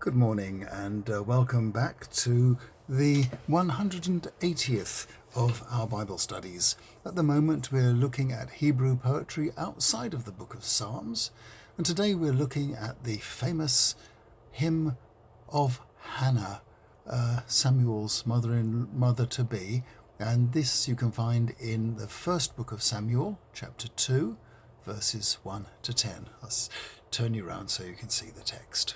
Good morning and welcome back to the 180th of our Bible studies. At the moment we're looking at Hebrew poetry outside of the book of Psalms, and today we're looking at the famous hymn of Hannah, Samuel's mother-to-be, and this you can find in the first book of Samuel, chapter 2, verses 1 to 10. Let's turn you around so you can see the text.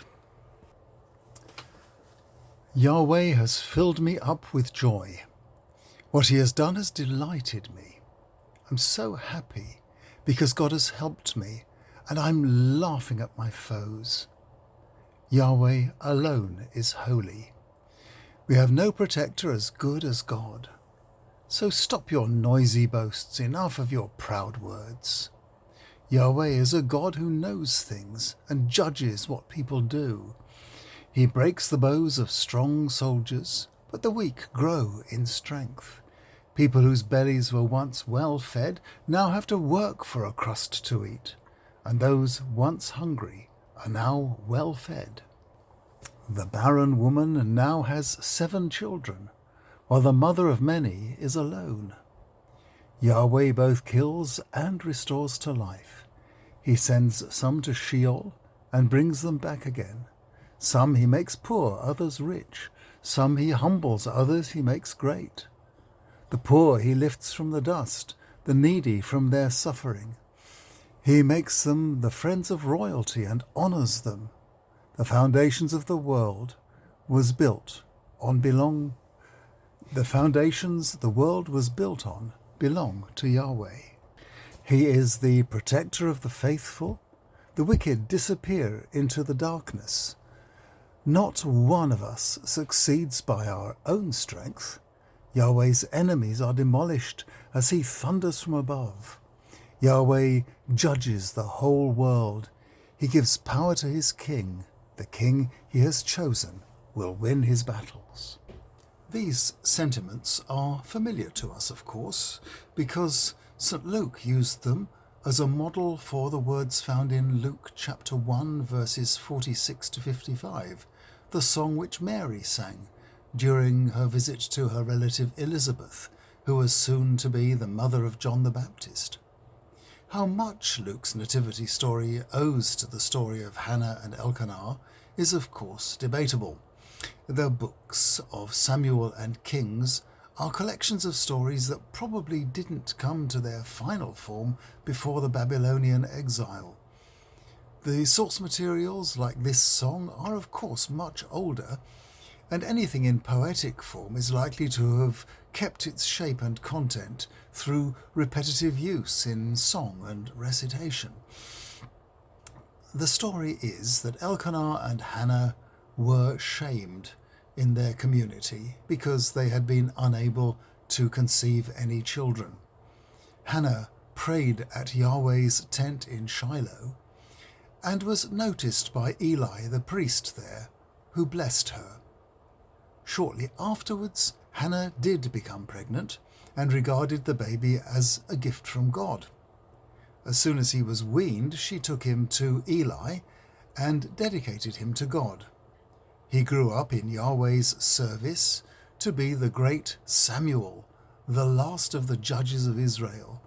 Yahweh has filled me up with joy. What he has done has delighted me. I'm so happy because God has helped me, and I'm laughing at my foes. Yahweh alone is holy. We have no protector as good as God. So stop your noisy boasts, enough of your proud words. Yahweh is a God who knows things and judges what people do. He breaks the bows of strong soldiers, but the weak grow in strength. People whose bellies were once well fed now have to work for a crust to eat, and those once hungry are now well fed. The barren woman now has 7 children, while the mother of many is alone. Yahweh both kills and restores to life. He sends some to Sheol and brings them back again. Some he makes poor, others rich. Some he humbles, others he makes great. The poor he lifts from the dust, the needy from their suffering. He makes them the friends of royalty and honours them. The foundations of the world was built on belong to Yahweh. He is the protector of the faithful. The wicked disappear into the darkness. Not one of us succeeds by our own strength. Yahweh's enemies are demolished as he thunders from above. Yahweh judges the whole world. He gives power to his king. The king he has chosen will win his battles. These sentiments are familiar to us, of course, because St. Luke used them as a model for the words found in Luke chapter 1, verses 46 to 55, the song which Mary sang during her visit to her relative Elizabeth, who was soon to be the mother of John the Baptist. How much Luke's nativity story owes to the story of Hannah and Elkanah is of course debatable. The books of Samuel and Kings are collections of stories that probably didn't come to their final form before the Babylonian exile. The source materials, like this song, are of course much older, and anything in poetic form is likely to have kept its shape and content through repetitive use in song and recitation. The story is that Elkanah and Hannah were shamed in their community because they had been unable to conceive any children. Hannah prayed at Yahweh's tent in Shiloh and was noticed by Eli the priest there, who blessed her. Shortly afterwards, Hannah did become pregnant and regarded the baby as a gift from God. As soon as he was weaned, she took him to Eli and dedicated him to God. He grew up in Yahweh's service to be the great Samuel, the last of the judges of Israel,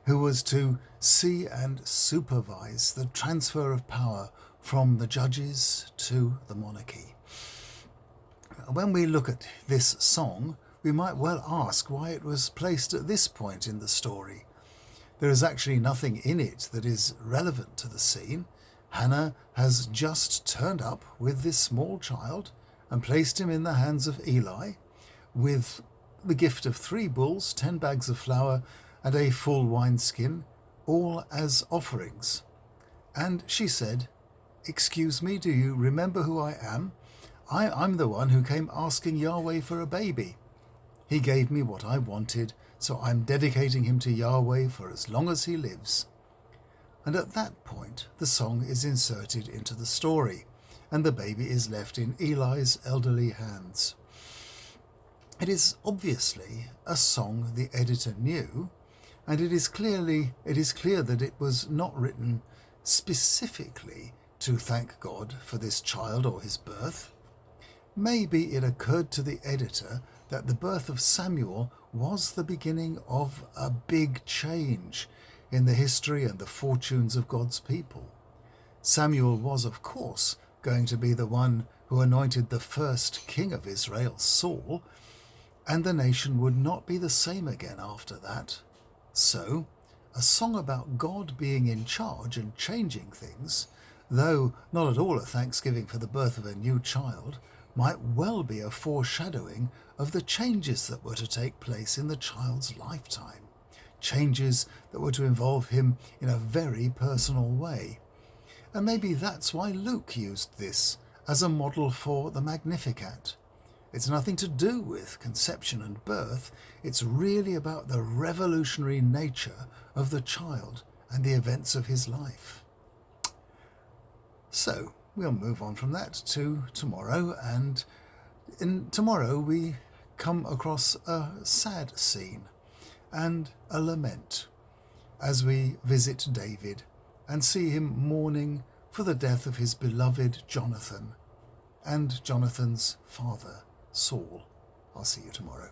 who was to see and supervise the transfer of power from the judges to the monarchy. When we look at this song, we might well ask why it was placed at this point in the story. There is actually nothing in it that is relevant to the scene. Hannah has just turned up with this small child and placed him in the hands of Eli with the gift of 3 bulls, 10 bags of flour, and a full wineskin, all as offerings. And she said, "Excuse me, do you remember who I am? I'm the one who came asking Yahweh for a baby. He gave me what I wanted, so I'm dedicating him to Yahweh for as long as he lives." And at that point, the song is inserted into the story, and the baby is left in Eli's elderly hands. It is obviously a song the editor knew, and it is clear that it was not written specifically to thank God for this child or his birth. Maybe it occurred to the editor that the birth of Samuel was the beginning of a big change in the history and the fortunes of God's people. Samuel was, of course, going to be the one who anointed the first king of Israel, Saul, and the nation would not be the same again after that. So, a song about God being in charge and changing things, though not at all a thanksgiving for the birth of a new child, might well be a foreshadowing of the changes that were to take place in the child's lifetime, changes that were to involve him in a very personal way. And maybe that's why Luke used this as a model for the Magnificat. It's nothing to do with conception and birth, it's really about the revolutionary nature of the child and the events of his life. So, we'll move on from that to tomorrow, and tomorrow we come across a sad scene and a lament as we visit David and see him mourning for the death of his beloved Jonathan and Jonathan's father, Saul. I'll see you tomorrow.